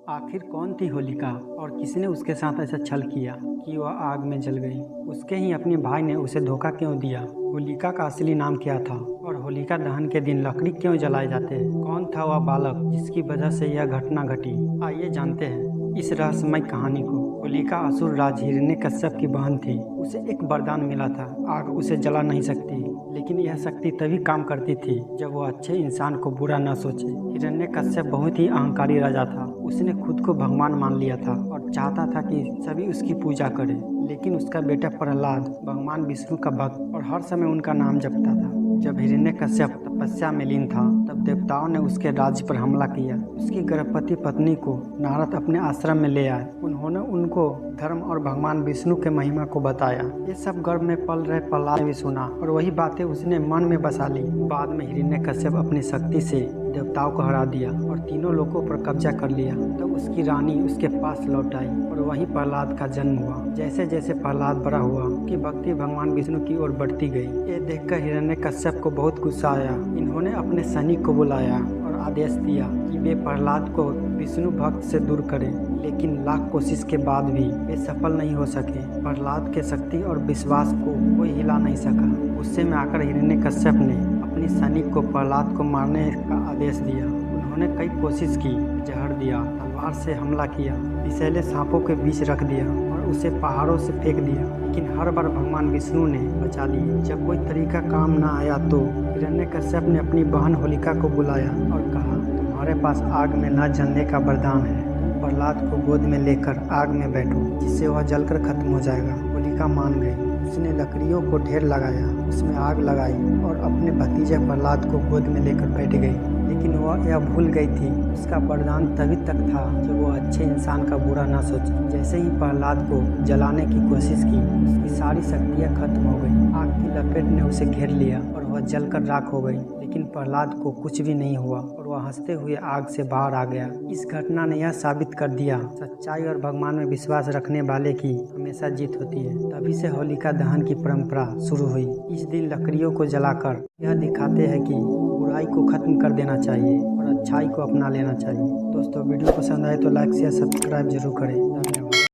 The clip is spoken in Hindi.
आखिर कौन थी होलिका और किसने उसके साथ ऐसा छल किया कि वह आग में जल गई। उसके ही अपने भाई ने उसे धोखा क्यों दिया। होलिका का असली नाम क्या था और होलिका दहन के दिन लकड़ी क्यों जलाए जाते हैं। कौन था वह बालक जिसकी वजह से यह घटना घटी। आइए जानते हैं इस रहस्यमय कहानी को। होलिका असुर राज हिरण्यकश्यप की बहन थी। उसे एक वरदान मिला था, आग उसे जला नहीं सकती, लेकिन यह शक्ति तभी काम करती थी जब वो अच्छे इंसान को बुरा न सोचे। हिरण्यकश्यप बहुत ही अहंकारी राजा था। उसने खुद को भगवान मान लिया था और चाहता था कि सभी उसकी पूजा करें। लेकिन उसका बेटा प्रहलाद भगवान विष्णु का भक्त और हर समय उनका नाम जपता था। जब हिरण्यकश्यप तपस्या में लीन था तब देवताओं ने उसके राज्य पर हमला किया। उसकी गर्भवती पत्नी को नारद अपने आश्रम में ले आए। उन्होंने उनको धर्म और भगवान विष्णु के महिमा को बताया। ये सब गर्भ में पल रहे प्रहलाद ने भी सुना और वही बातें उसने मन में बसा ली। बाद में हिरण्यकश्यप अपनी शक्ति से देवताओं को हरा दिया और तीनों लोगों पर कब्जा कर लिया। तब उसकी रानी उसके पास लौट आई और वहीं प्रहलाद का जन्म हुआ। जैसे जैसे प्रहलाद बड़ा हुआ उसकी भक्ति भगवान विष्णु की ओर बढ़ती गई। ये देखकर हिरण्यकश्यप को बहुत गुस्सा आया। इन्होंने अपने सैनिक को बुलाया और आदेश दिया कि वे प्रहलाद को विष्णु भक्त से दूर करें। लेकिन लाख कोशिश के बाद भी वे सफल नहीं हो सके। प्रहलाद के शक्ति और विश्वास को कोई हिला नहीं सका। गुस्से में आकर हिरण्यकश्यप ने अपनी सैनिक को प्रहलाद को मारने का आदेश दिया। उन्होंने कई कोशिश की, जहर दिया, तलवार से हमला किया, विषैले सांपों के बीच रख दिया और उसे पहाड़ों से फेंक दिया। लेकिन हर बार भगवान विष्णु ने बचा लिए। जब कोई तरीका काम न आया तो हिरण्यकश्यप ने अपनी बहन होलिका को बुलाया और कहा, तुम्हारे पास आग में न जलने का वरदान है। प्रहलाद को गोद में लेकर आग में बैठो, जिससे वह जलकर खत्म हो जाएगा। होलिका मान गई। उसने लकड़ियों को ढेर लगाया, उसमें आग लगाई और अपने भतीजे प्रहलाद को गोद में लेकर बैठ गई। लेकिन वह यह भूल गई थी उसका वरदान तभी तक था जब वह अच्छे इंसान का बुरा ना सोचे। जैसे ही प्रहलाद को जलाने की कोशिश की उसकी सारी शक्तियाँ खत्म हो गई। आग की लपेट ने उसे घेर लिया और वह जलकर राख हो गई। लेकिन प्रहलाद को कुछ भी नहीं हुआ और वह हंसते हुए आग से बाहर आ गया। इस घटना ने यह साबित कर दिया सच्चाई और भगवान में विश्वास रखने वाले की हमेशा जीत होती है। तभी से होलिका दहन की परंपरा शुरू हुई। इस दिन लकड़ियों को जलाकर यह दिखाते हैं कि बुराई को खत्म कर देना चाहिए और अच्छाई को अपना लेना चाहिए। दोस्तों वीडियो पसंद आए तो लाइक शेयर सब्सक्राइब जरूर करें। धन्यवाद।